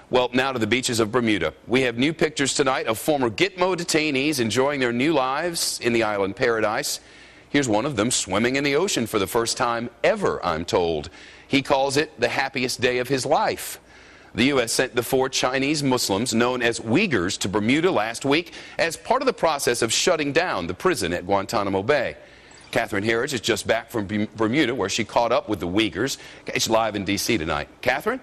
Well, now to the beaches of Bermuda. We have new pictures tonight of former Gitmo detainees enjoying their new lives in the island paradise. Here's one of them swimming in the ocean for the first time ever, I'm told. He calls it the happiest day of his life. The U.S. sent the 4 Chinese Muslims known as Uyghurs to Bermuda last week as part of the process of shutting down the prison at Guantanamo Bay. Catherine Herridge is just back from Bermuda, where she caught up with the Uyghurs. She's live in D.C. tonight. Catherine?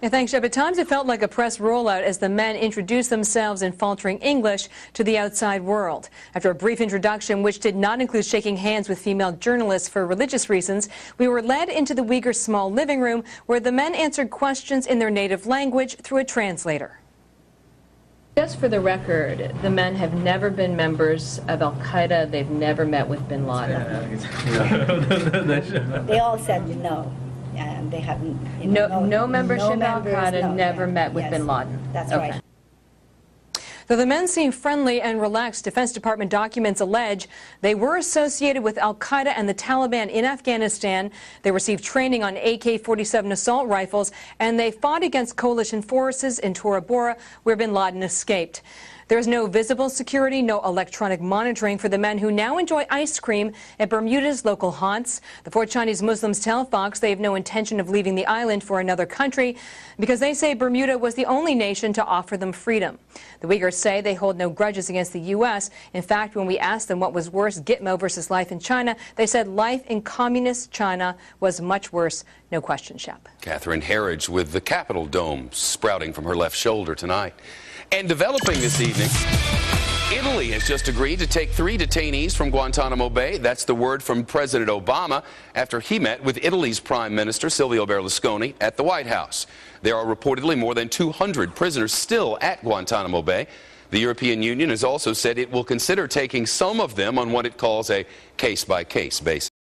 Yeah, thanks, Jeff. At times it felt like a press rollout as the men introduced themselves in faltering English to the outside world. After a brief introduction, which did not include shaking hands with female journalists for religious reasons, we were led into the Uyghur small living room where the men answered questions in their native language through a translator. Just for the record, the men have never been members of Al-Qaeda. They've never met with bin Laden. They all said no. And they haven't, no membership in Al-Qaeda, no, never met with bin Laden. That's okay. Right. Though the men seem friendly and relaxed, Defense Department documents allege they were associated with Al-Qaeda and the Taliban in Afghanistan. They received training on AK-47 assault rifles, and they fought against coalition forces in Tora Bora, where bin Laden escaped. There is no visible security, no electronic monitoring for the men who now enjoy ice cream at Bermuda's local haunts. The 4 Chinese Muslims tell Fox they have no intention of leaving the island for another country because they say Bermuda was the only nation to offer them freedom. The Uyghurs say they hold no grudges against the U.S. In fact, when we asked them what was worse, Gitmo versus life in China, they said life in communist China was much worse. No question, Shep. Catherine Herridge with the Capitol dome sprouting from her left shoulder tonight. And developing this evening, Italy has just agreed to take 3 detainees from Guantanamo Bay. That's the word from President Obama after he met with Italy's Prime Minister Silvio Berlusconi at the White House. There are reportedly more than 200 prisoners still at Guantanamo Bay. The European Union has also said it will consider taking some of them on what it calls a case-by-case basis.